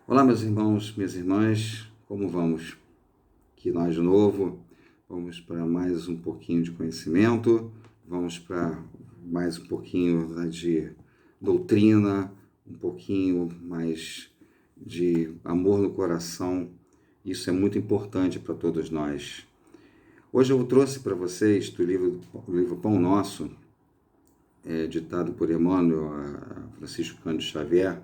Olá, meus irmãos, minhas irmãs, como vamos? Aqui nós de novo, vamos para mais um pouquinho de conhecimento, vamos para mais um pouquinho de doutrina, um pouquinho mais de amor no coração. Isso é muito importante para todos nós. Hoje eu trouxe para vocês do livro Pão Nosso, ditado por Emmanuel, Francisco Cândido Xavier.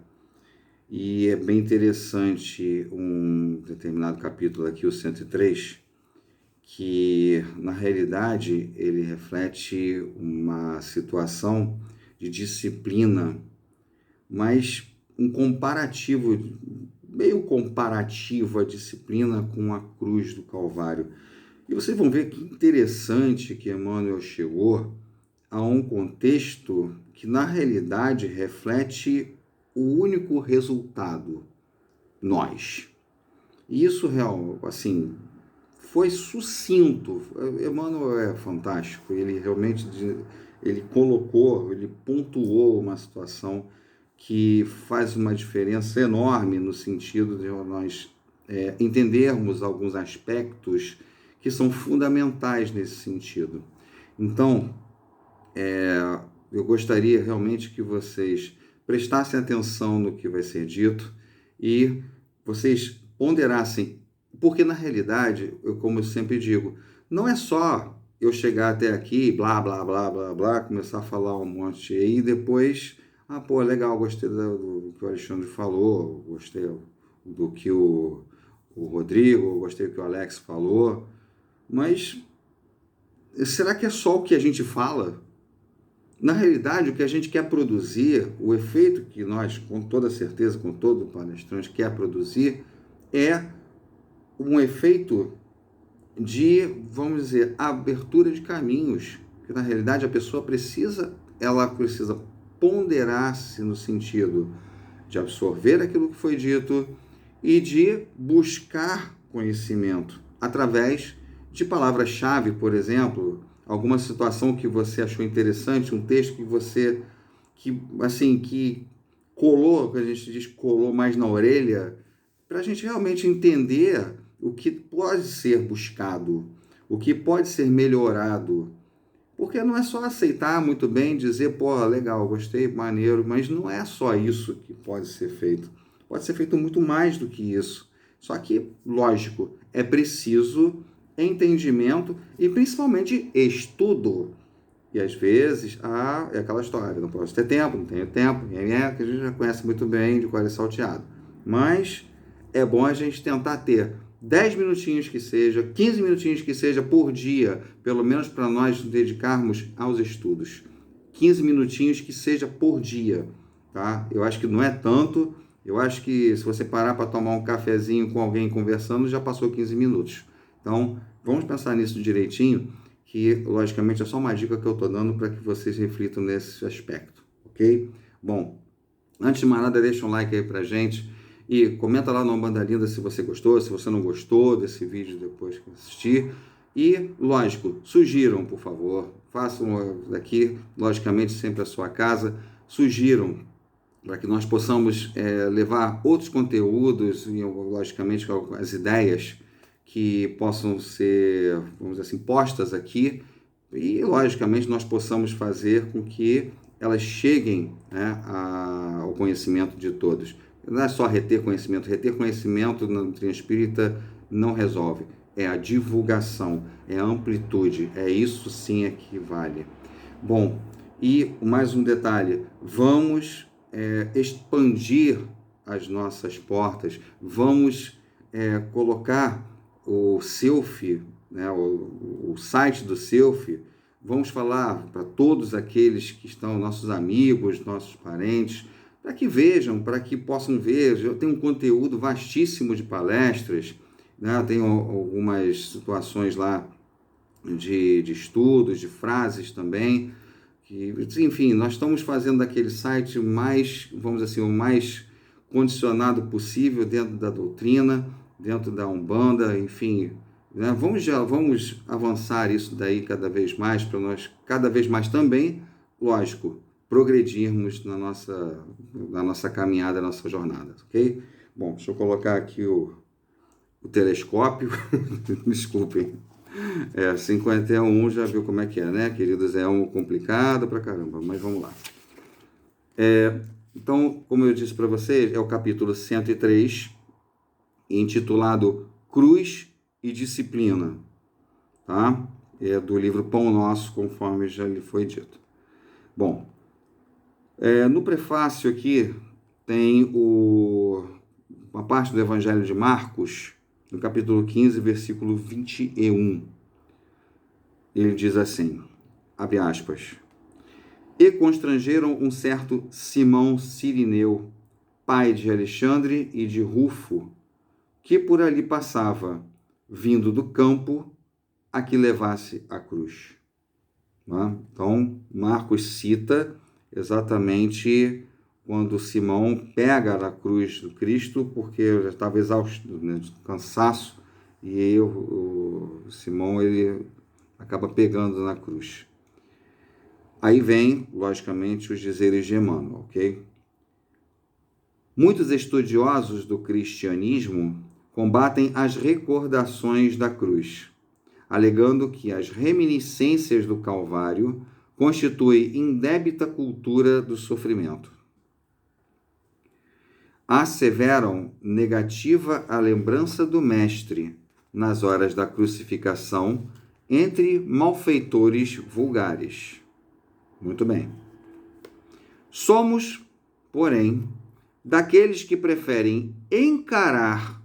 E é bem interessante um determinado capítulo aqui, o 103, que na realidade ele reflete uma situação de disciplina, mas um comparativo, meio comparativo a disciplina com a cruz do Calvário. E vocês vão ver que interessante que Emmanuel chegou a um contexto que na realidade reflete o único resultado, nós. E isso, assim, foi sucinto. Emmanuel é fantástico. Ele realmente ele pontuou uma situação que faz uma diferença enorme no sentido de nós entendermos alguns aspectos que são fundamentais nesse sentido. Então, eu gostaria realmente que vocês prestassem atenção no que vai ser dito e vocês ponderassem, porque na realidade, como eu sempre digo, não é só eu chegar até aqui, blá, blá, blá, blá, blá, começar a falar um monte aí e depois, legal, gostei do que o Alexandre falou, gostei do que o Rodrigo, gostei do que o Alex falou, mas será que é só o que a gente fala? Na realidade, o que a gente quer produzir, o efeito que nós, com toda certeza, com todo palestrante, quer produzir, é um efeito de, vamos dizer, abertura de caminhos. Que na realidade a pessoa precisa ponderar-se no sentido de absorver aquilo que foi dito e de buscar conhecimento através de palavras-chave, por exemplo, alguma situação que você achou interessante, um texto que colou, que a gente diz colou mais na orelha, para a gente realmente entender o que pode ser buscado, o que pode ser melhorado. Porque não é só aceitar muito bem, dizer, legal, gostei, maneiro, mas não é só isso que pode ser feito. Pode ser feito muito mais do que isso. Só que, lógico, é preciso entendimento e principalmente estudo. E às vezes, é aquela história, não posso ter tempo, não tenho tempo, que a gente já conhece muito bem de qual é salteado. Mas é bom a gente tentar ter 10 minutinhos que seja, 15 minutinhos que seja por dia, pelo menos para nós nos dedicarmos aos estudos. 15 minutinhos que seja por dia, tá? Eu acho que não é tanto, eu acho que se você parar para tomar um cafezinho com alguém conversando, já passou 15 minutos. Então, vamos pensar nisso direitinho, que logicamente é só uma dica que eu estou dando para que vocês reflitam nesse aspecto, ok? Bom, antes de mais nada, deixa um like aí pra gente e comenta lá no Banda Linda se você gostou, se você não gostou desse vídeo depois que assistir. E, lógico, sugiram, por favor, façam daqui, logicamente, sempre a sua casa, sugiram para que nós possamos levar outros conteúdos e, logicamente, as ideias que possam ser, vamos dizer assim, postas aqui e, logicamente, nós possamos fazer com que elas cheguem, né, ao conhecimento de todos. Não é só reter conhecimento na doutrina espírita não resolve. É a divulgação, é a amplitude, é isso sim que vale. Bom, e mais um detalhe, vamos expandir as nossas portas, vamos colocar o Selfie, né, o site do Selfie, vamos falar para todos aqueles que estão, nossos amigos, nossos parentes, para que vejam, para que possam ver. Eu tenho um conteúdo vastíssimo de palestras, né? Tenho algumas situações lá de estudos, de frases também, que, enfim, nós estamos fazendo daquele site mais, vamos dizer assim, o mais condicionado possível dentro da doutrina, dentro da Umbanda, enfim, né? Vamos avançar isso daí cada vez mais, para nós cada vez mais também, lógico, progredirmos na nossa caminhada, na nossa jornada, ok? Bom, deixa eu colocar aqui o telescópio. Desculpem. 51 já viu como é que é, né, queridos? É um complicado pra caramba, mas vamos lá. Então, como eu disse para vocês, é o capítulo 103, intitulado Cruz e Disciplina, tá? É do livro Pão Nosso, conforme já lhe foi dito. Bom, no prefácio aqui tem uma parte do Evangelho de Marcos, no capítulo 15, versículo 21. Ele diz assim, abre aspas, e constrangeram um certo Simão Cirineu, pai de Alexandre e de Rufo, que por ali passava, vindo do campo, a que levasse a cruz. Então, Marcos cita exatamente quando Simão pega a cruz do Cristo, porque já estava exausto, né, de cansaço, e o Simão ele acaba pegando na cruz. Aí vem, logicamente, os dizeres de Emmanuel, ok? Muitos estudiosos do cristianismo combatem as recordações da cruz, alegando que as reminiscências do Calvário constituem indébita cultura do sofrimento. Asseveram negativa a lembrança do Mestre nas horas da crucificação entre malfeitores vulgares. Muito bem. Somos, porém, daqueles que preferem encarar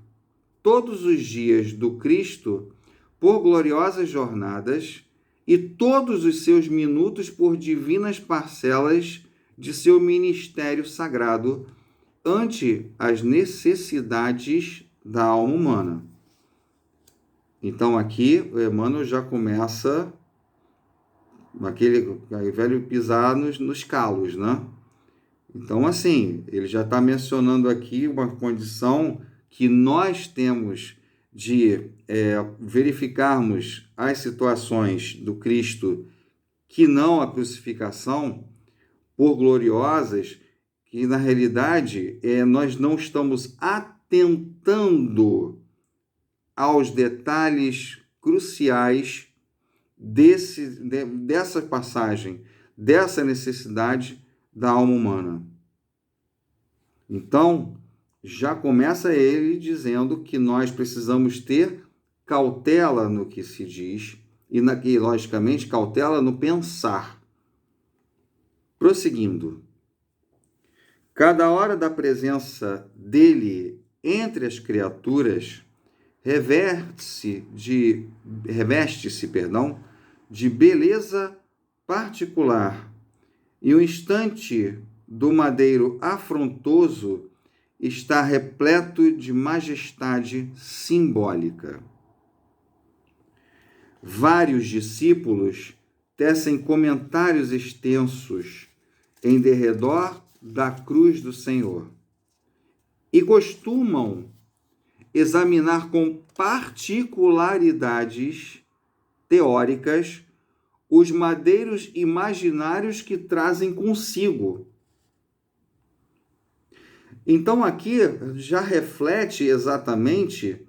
todos os dias do Cristo por gloriosas jornadas e todos os seus minutos por divinas parcelas de seu ministério sagrado ante as necessidades da alma humana. Então aqui o Emmanuel já começa aquele velho pisar nos calos, né? Então, assim, ele já está mencionando aqui uma condição que nós temos de verificarmos as situações do Cristo que não a crucificação por gloriosas, que na realidade nós não estamos atentando aos detalhes cruciais dessa passagem, dessa necessidade da alma humana. Então, já começa ele dizendo que nós precisamos ter cautela no que se diz e, logicamente, cautela no pensar. Prosseguindo. Cada hora da presença dele entre as criaturas reveste-se de beleza particular, e o instante do madeiro afrontoso está repleto de majestade simbólica. Vários discípulos tecem comentários extensos em derredor da cruz do Senhor e costumam examinar com particularidades teóricas os madeiros imaginários que trazem consigo. Então aqui já reflete exatamente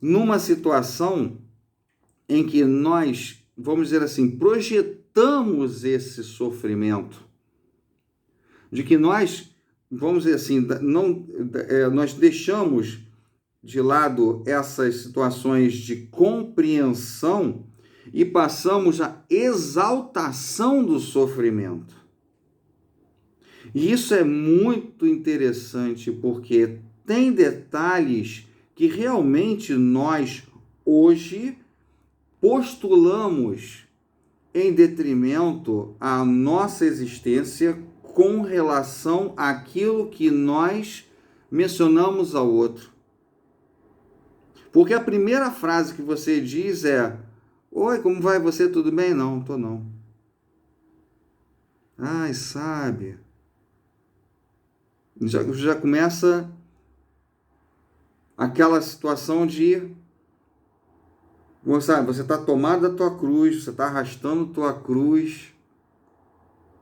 numa situação em que nós, vamos dizer assim, projetamos esse sofrimento, de que nós, vamos dizer assim, nós deixamos de lado essas situações de compreensão e passamos à exaltação do sofrimento. E isso é muito interessante porque tem detalhes que realmente nós hoje postulamos em detrimento à nossa existência com relação àquilo que nós mencionamos ao outro. Porque a primeira frase que você diz é: oi, como vai você? Tudo bem? Não, tô não. Ai, sabe? Já começa aquela situação de, você está tomado da tua cruz, você está arrastando tua cruz.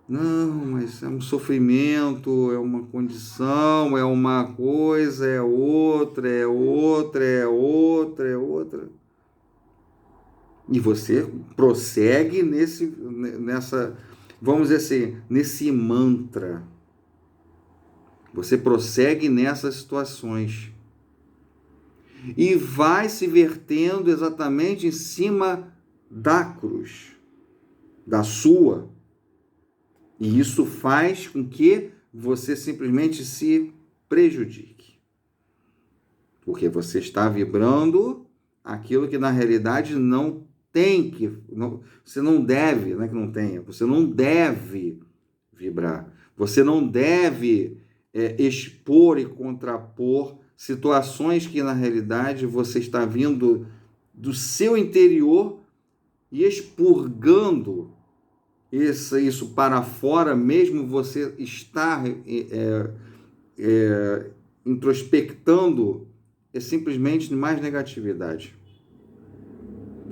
Não, mas é um sofrimento, é uma condição, é uma coisa, é outra, é outra, é outra, é outra. E você prossegue nessa, vamos dizer assim, nesse mantra. Você prossegue nessas situações. E vai se vertendo exatamente em cima da cruz, da sua. E isso faz com que você simplesmente se prejudique. Porque você está vibrando aquilo que na realidade não tem que. Você não deve, não é que não tenha, você não deve vibrar. Você não deve expor e contrapor situações que na realidade você está vindo do seu interior e expurgando isso para fora, mesmo você estar introspectando, é simplesmente mais negatividade.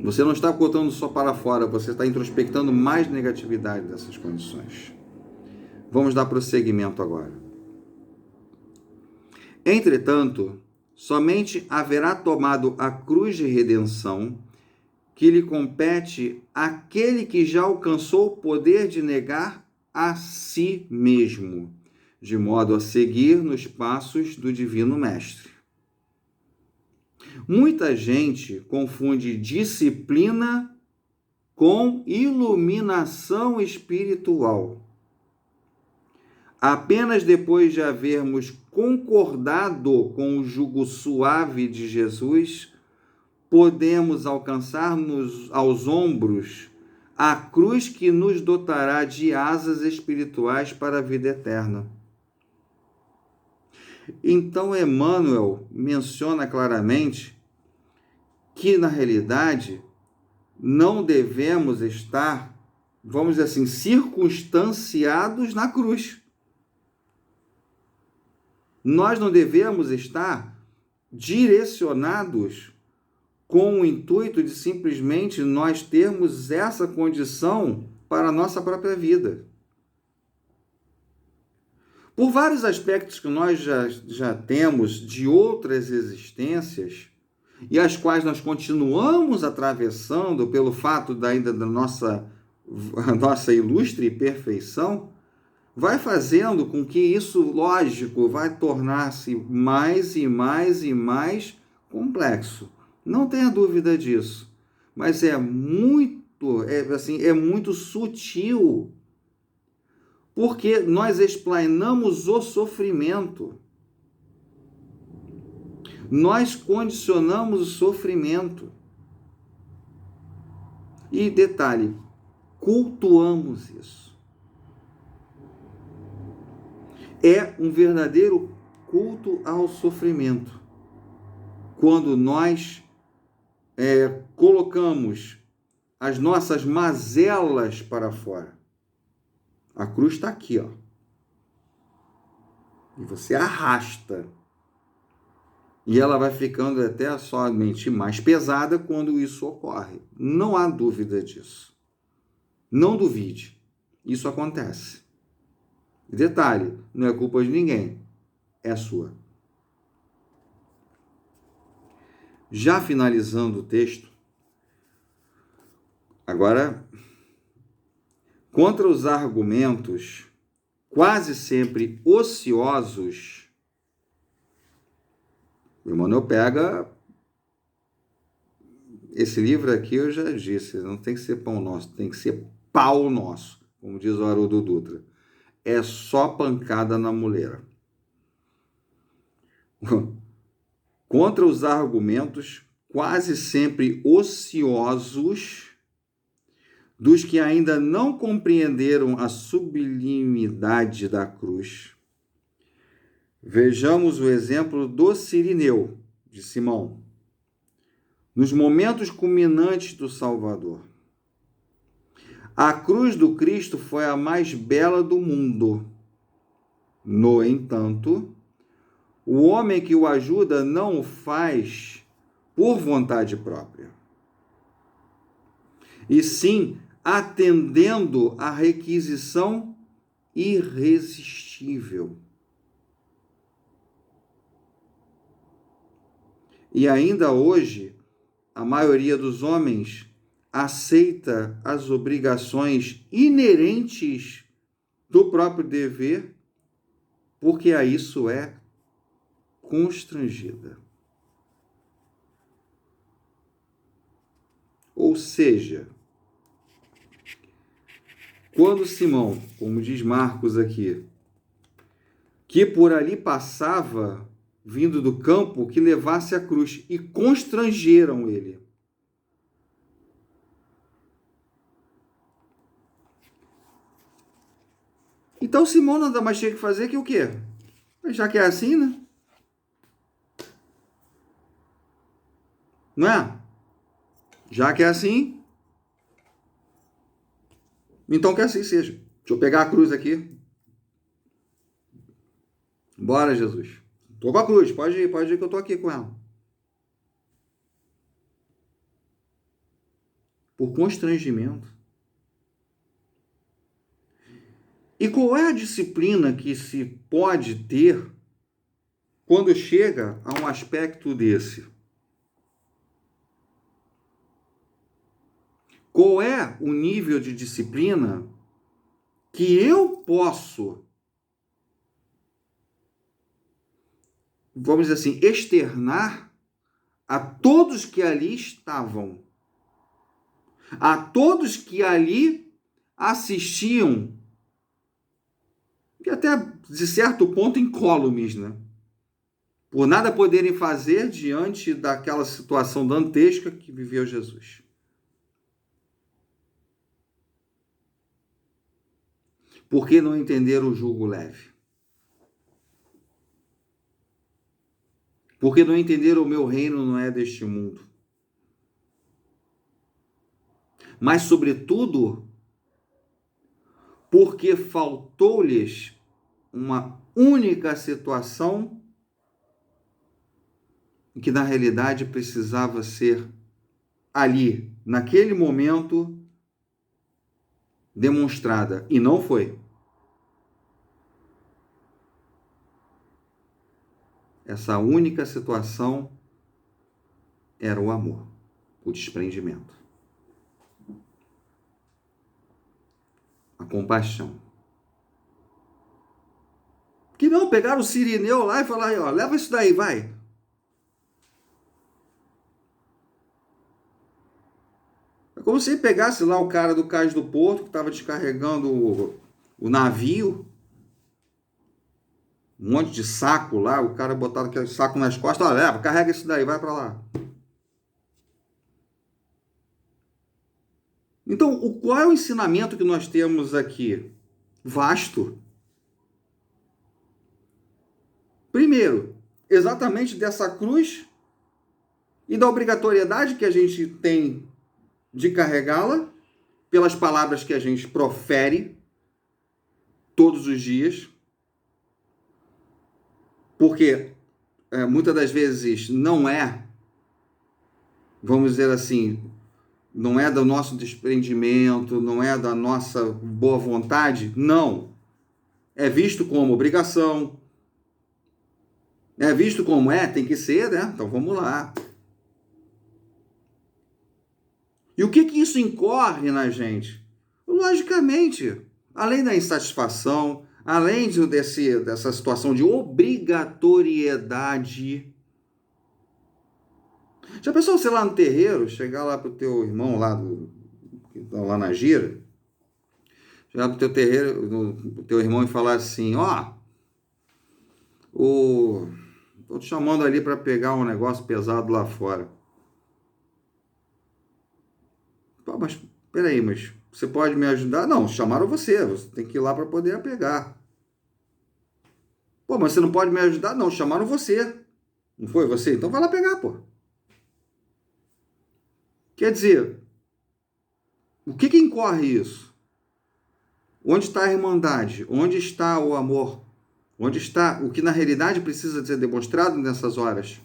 Você não está botando só para fora, você está introspectando mais negatividade dessas condições. Vamos dar prosseguimento agora. Entretanto, somente haverá tomado a cruz de redenção que lhe compete aquele que já alcançou o poder de negar a si mesmo, de modo a seguir nos passos do Divino Mestre. Muita gente confunde disciplina com iluminação espiritual. Apenas depois de havermos concordado com o jugo suave de Jesus, podemos alcançar aos ombros a cruz que nos dotará de asas espirituais para a vida eterna. Então, Emmanuel menciona claramente que, na realidade, não devemos estar, vamos dizer assim, circunstanciados na cruz. Nós não devemos estar direcionados com o intuito de simplesmente nós termos essa condição para a nossa própria vida. Por vários aspectos que nós já temos de outras existências, e as quais nós continuamos atravessando pelo fato ainda da nossa ilustre perfeição, vai fazendo com que isso, lógico, vai tornar-se mais e mais e mais complexo. Não tenha dúvida disso. Mas é muito sutil. Porque nós explanamos o sofrimento. Nós condicionamos o sofrimento. E detalhe, cultuamos isso. É um verdadeiro culto ao sofrimento. Quando nós colocamos as nossas mazelas para fora. A cruz está aqui, ó. E você arrasta. E ela vai ficando até somente mais pesada quando isso ocorre. Não há dúvida disso. Não duvide. Isso acontece. Detalhe, não é culpa de ninguém. É sua. Já finalizando o texto, agora, contra os argumentos quase sempre ociosos, o Emmanuel pega esse livro aqui, eu já disse, não tem que ser pão nosso, tem que ser pau nosso, como diz o Haroldo Dutra. É só pancada na muleira. Contra os argumentos quase sempre ociosos dos que ainda não compreenderam a sublimidade da cruz. Vejamos o exemplo do Cirineu, de Simão. Nos momentos culminantes do Salvador, a cruz do Cristo foi a mais bela do mundo. No entanto, o homem que o ajuda não o faz por vontade própria, e sim atendendo à requisição irresistível. E ainda hoje, a maioria dos homens aceita as obrigações inerentes do próprio dever, porque a isso é constrangida. Ou seja, quando Simão, como diz Marcos aqui, que por ali passava, vindo do campo, que levasse a cruz, e constrangeram ele. Então Simão nada mais tinha que fazer que o quê? Já que é assim, né? Não é? Já que é assim, então que assim seja. Deixa eu pegar a cruz aqui. Bora, Jesus. Tô com a cruz, pode ir que eu tô aqui com ela. Por constrangimento. E qual é a disciplina que se pode ter quando chega a um aspecto desse? Qual é o nível de disciplina que eu posso, vamos dizer assim, externar a todos que ali estavam, a todos que ali assistiam, e até de certo ponto incólumes, né? Por nada poderem fazer diante daquela situação dantesca que viveu Jesus. Por que não entender o jugo leve? Por que não entender o meu reino não é deste mundo? Mas, sobretudo, porque faltou-lhes uma única situação que, na realidade, precisava ser ali, naquele momento, demonstrada. E não foi. Essa única situação era o amor, o desprendimento, a compaixão. Que não, pegaram o Cirineu lá e falaram, ó, leva isso daí, vai. É como se pegasse lá o cara do cais do porto, que estava descarregando o navio, um monte de saco lá, o cara botava aquele saco nas costas, ó, leva, carrega isso daí, vai para lá. Então, qual é o ensinamento que nós temos aqui? Vasto. Primeiro, exatamente dessa cruz e da obrigatoriedade que a gente tem de carregá-la, pelas palavras que a gente profere todos os dias, porque muitas das vezes não é, vamos dizer assim, não é do nosso desprendimento, não é da nossa boa vontade, não. É visto como obrigação, é visto como tem que ser, né? Então vamos lá. E o que isso incorre na gente? Logicamente, além da insatisfação, além dessa situação de obrigatoriedade. Já pensou você lá no terreiro, chegar lá pro teu irmão lá na gira, chegar pro teu terreiro, pro teu irmão e falar assim, ó, tô te chamando ali para pegar um negócio pesado lá fora. Pô, mas peraí, mas você pode me ajudar? Não, chamaram você tem que ir lá para poder pegar. Pô, mas você não pode me ajudar? Não, chamaram você. Não foi você? Então vai lá pegar, pô. Quer dizer, o que incorre isso? Onde está a irmandade? Onde está o amor? Onde está o que na realidade precisa ser demonstrado nessas horas?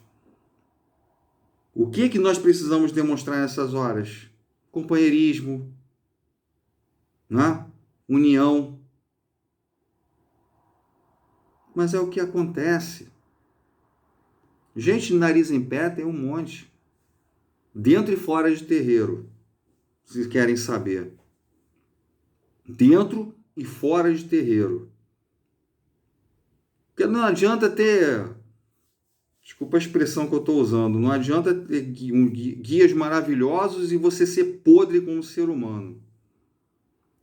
O que nós precisamos demonstrar nessas horas? Companheirismo, né? União. Mas é o que acontece. Gente de nariz em pé tem um monte. Dentro e fora de terreiro, se querem saber. Dentro e fora de terreiro. Porque não adianta ter, desculpa a expressão que eu estou usando, não adianta ter guias maravilhosos e você ser podre como ser humano.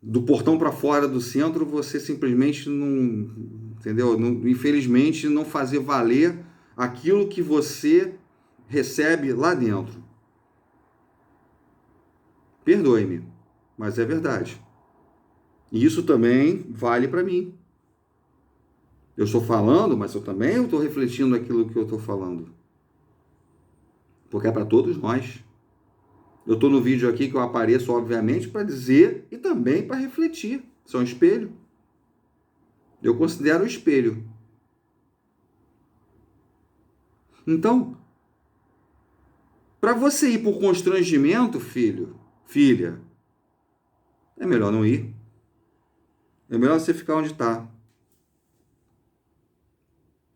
Do portão para fora do centro, você simplesmente não, entendeu? Não, infelizmente, não fazer valer aquilo que você recebe lá dentro. Perdoe-me, mas é verdade. E isso também vale para mim. Eu estou falando, mas eu também estou refletindo aquilo que eu estou falando. Porque é para todos nós. Eu estou no vídeo aqui que eu apareço, obviamente, para dizer e também para refletir. Isso é um espelho. Eu considero o espelho. Então, para você ir por constrangimento, filho, filha, é melhor não ir. É melhor você ficar onde está.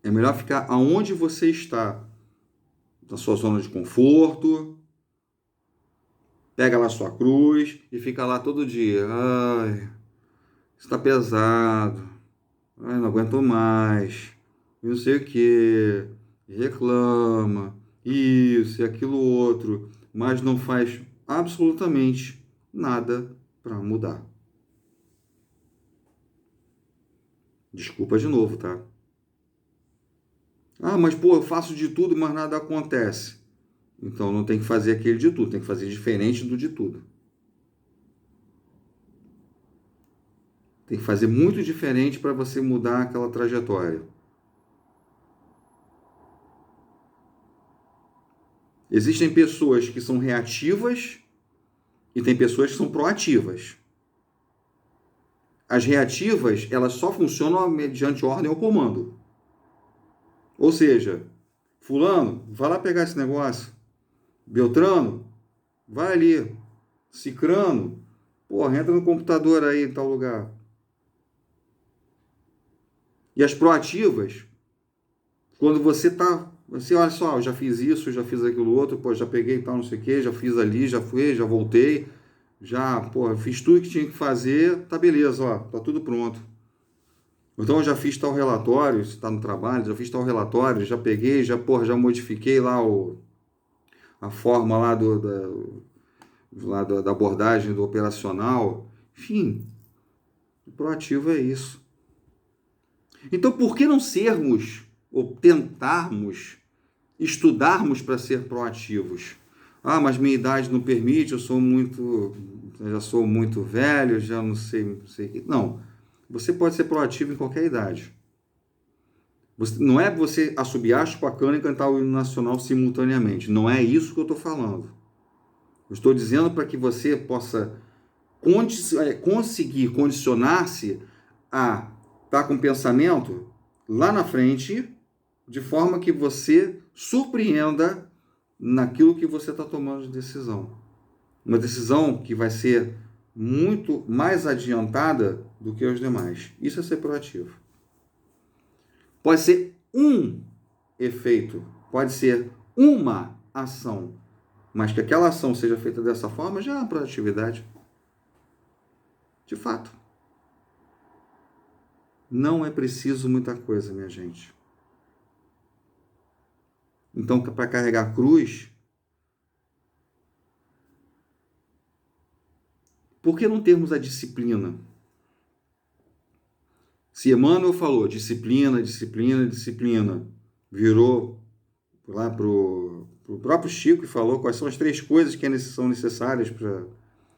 É melhor ficar aonde você está. Na sua zona de conforto. Pega lá sua cruz e fica lá todo dia. Ai, está pesado. Ai, não aguento mais. Não sei o quê. Reclama. Isso e aquilo outro. Mas não faz absolutamente nada para mudar. Desculpa de novo, tá? Ah, mas pô, eu faço de tudo, mas nada acontece. Então não tem que fazer aquele de tudo, tem que fazer diferente do de tudo. Tem que fazer muito diferente para você mudar aquela trajetória. Existem pessoas que são reativas e tem pessoas que são proativas. As reativas, elas só funcionam mediante ordem ou comando. Ou seja, fulano, vai lá pegar esse negócio. Beltrano, vai ali. Cicrano, porra, entra no computador aí em tal lugar. E as proativas, quando você tá, você olha só, eu já fiz isso, já fiz aquilo outro, pô, já peguei tal, não sei o quê, já fiz ali, já fui, já voltei, já, pô, fiz tudo que tinha que fazer, tá beleza, ó, tá tudo pronto. Então eu já fiz tal relatório, se tá no trabalho, já fiz tal relatório, já peguei, já, porra, já modifiquei lá a forma da abordagem do operacional. Enfim, o proativo é isso. Então, por que não sermos, ou tentarmos, estudarmos para ser proativos? Ah, mas minha idade não permite, já sou muito velho, já não sei. Não, você pode ser proativo em qualquer idade. Não é você assobiar, chupar cana e cantar o hino nacional simultaneamente. Não é isso que eu estou falando. Eu estou dizendo para que você possa conseguir condicionar-se a estar com o pensamento lá na frente, de forma que você surpreenda naquilo que você está tomando de decisão. Uma decisão que vai ser muito mais adiantada do que os demais. Isso é ser proativo. Pode ser um efeito, pode ser uma ação, mas que aquela ação seja feita dessa forma já é uma proatividade. De fato. Não é preciso muita coisa, minha gente. Então, para carregar a cruz, por que não termos a disciplina? Se Emmanuel falou disciplina, disciplina, disciplina, virou lá para o próprio Chico e falou quais são as 3 coisas que são necessárias para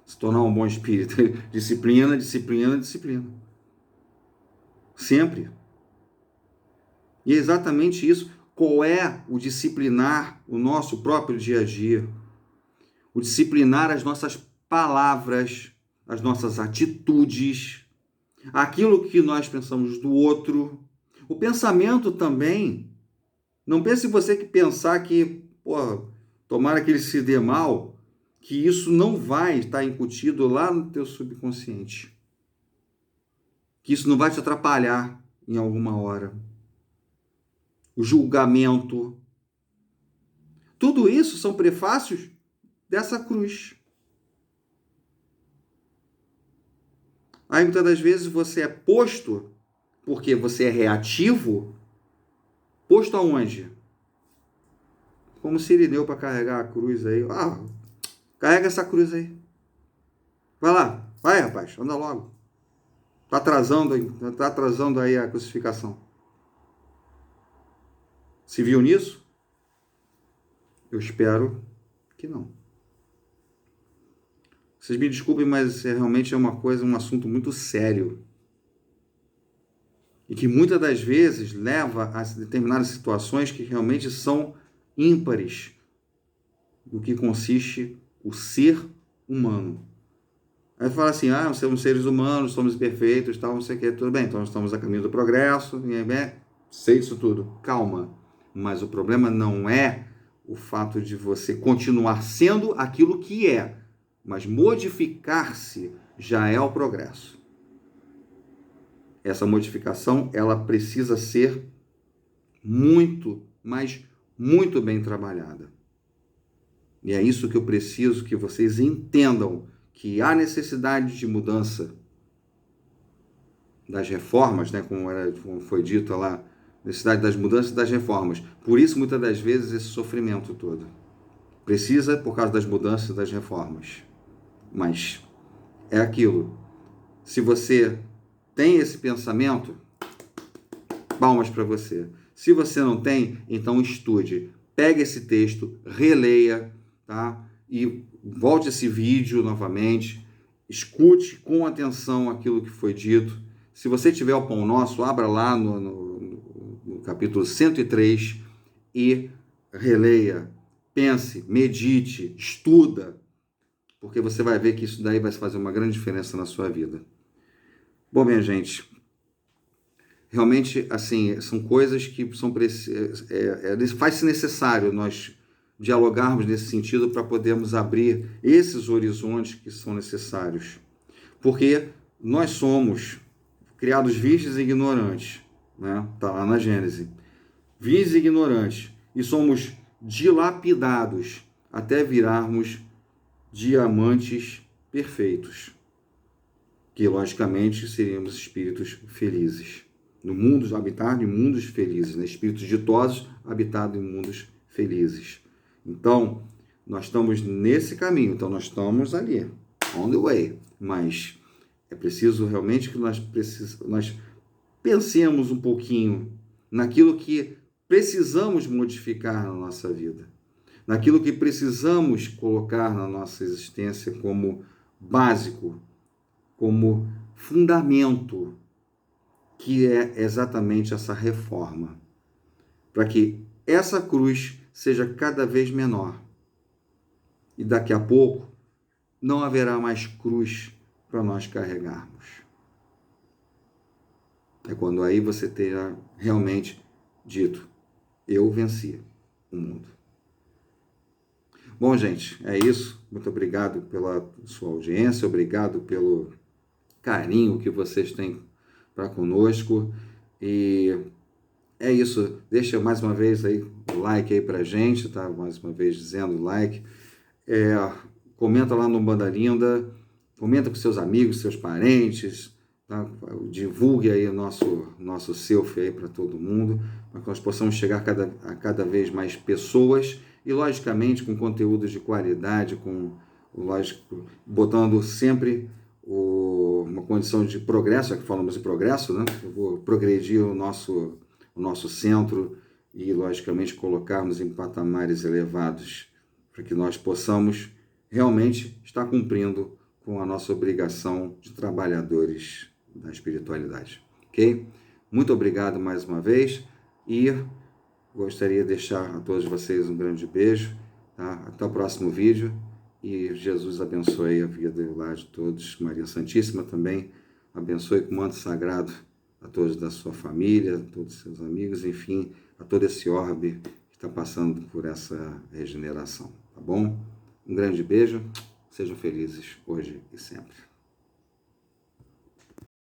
se tornar um bom espírito. Disciplina, disciplina, disciplina. Sempre. E é exatamente isso. Qual é o disciplinar o nosso próprio dia a dia? O disciplinar as nossas palavras, as nossas atitudes, aquilo que nós pensamos do outro. O pensamento também. Não pense você que pensar que, tomara que ele se dê mal, que isso não vai estar incutido lá no teu subconsciente. Que isso não vai te atrapalhar em alguma hora. o julgamento. Tudo isso são prefácios dessa cruz. Aí muitas das vezes você é posto, porque você é reativo, posto aonde? Como Sirineu para carregar a cruz aí. Ah, carrega essa cruz aí. Vai lá, vai rapaz, anda logo. Tá atrasando aí a crucificação. Se viu nisso? Eu espero que não. Vocês me desculpem, mas realmente é um assunto muito sério. E que muitas das vezes leva a determinadas situações que realmente são ímpares do que consiste o ser humano. Aí fala assim, somos seres humanos, somos imperfeitos, tal, não sei o que, tudo bem, então estamos a caminho do progresso, sei disso tudo, calma. Mas o problema não é o fato de você continuar sendo aquilo que é, mas modificar-se já é o progresso. Essa modificação, ela precisa ser muito, mas muito bem trabalhada. E é isso que eu preciso que vocês entendam, que há necessidade de mudança das reformas, né, como foi dito lá, necessidade das mudanças e das reformas. Por isso, muitas das vezes, esse sofrimento todo. Precisa por causa das mudanças e das reformas. Mas é aquilo. Se você tem esse pensamento, palmas para você. Se você não tem, então estude. Pegue esse texto, releia, tá? E volte esse vídeo novamente. Escute com atenção aquilo que foi dito. Se você tiver o Pão Nosso, abra lá no capítulo 103 e releia. Pense, medite, estuda, porque você vai ver que isso daí vai fazer uma grande diferença na sua vida. Bom, minha gente, realmente, assim, são coisas que faz-se necessário nós dialogarmos nesse sentido para podermos abrir esses horizontes que são necessários. Porque nós somos criados virgens e ignorantes, né? Está lá na Gênese. Virgens e ignorantes. E somos dilapidados até virarmos diamantes perfeitos. Que, logicamente, seríamos espíritos felizes. No mundo, habitar em mundos felizes, né? Espíritos ditosos, habitado em mundos felizes. Então, nós estamos nesse caminho, então nós estamos ali, on the way. Mas é preciso realmente que nós pensemos um pouquinho naquilo que precisamos modificar na nossa vida, naquilo que precisamos colocar na nossa existência como básico, como fundamento, que é exatamente essa reforma, para que essa cruz seja cada vez menor. E daqui a pouco não haverá mais cruz para nós carregarmos. É quando aí você terá realmente dito, eu venci o mundo. Bom, gente, é isso. Muito obrigado pela sua audiência, obrigado pelo carinho que vocês têm para conosco. E é isso. Deixa mais uma vez aí o like aí pra gente, tá? Mais uma vez dizendo like. Comenta lá no Banda Linda, comenta com seus amigos, seus parentes, tá? Divulgue aí o nosso selfie aí para todo mundo, para que nós possamos chegar a cada vez mais pessoas e, logicamente, com conteúdos de qualidade, lógico, botando sempre uma condição de progresso, já que falamos em progresso, né? Eu vou progredir o nosso centro e, logicamente, colocarmos em patamares elevados para que nós possamos realmente estar cumprindo com a nossa obrigação de trabalhadores da espiritualidade, ok? Muito obrigado mais uma vez e gostaria de deixar a todos vocês um grande beijo, tá? Até o próximo vídeo e Jesus abençoe a vida e o lar de todos. Maria Santíssima também abençoe com o manto sagrado a todos da sua família, a todos os seus amigos, enfim, a todo esse orbe que está passando por essa regeneração, tá bom? Um grande beijo, sejam felizes hoje e sempre.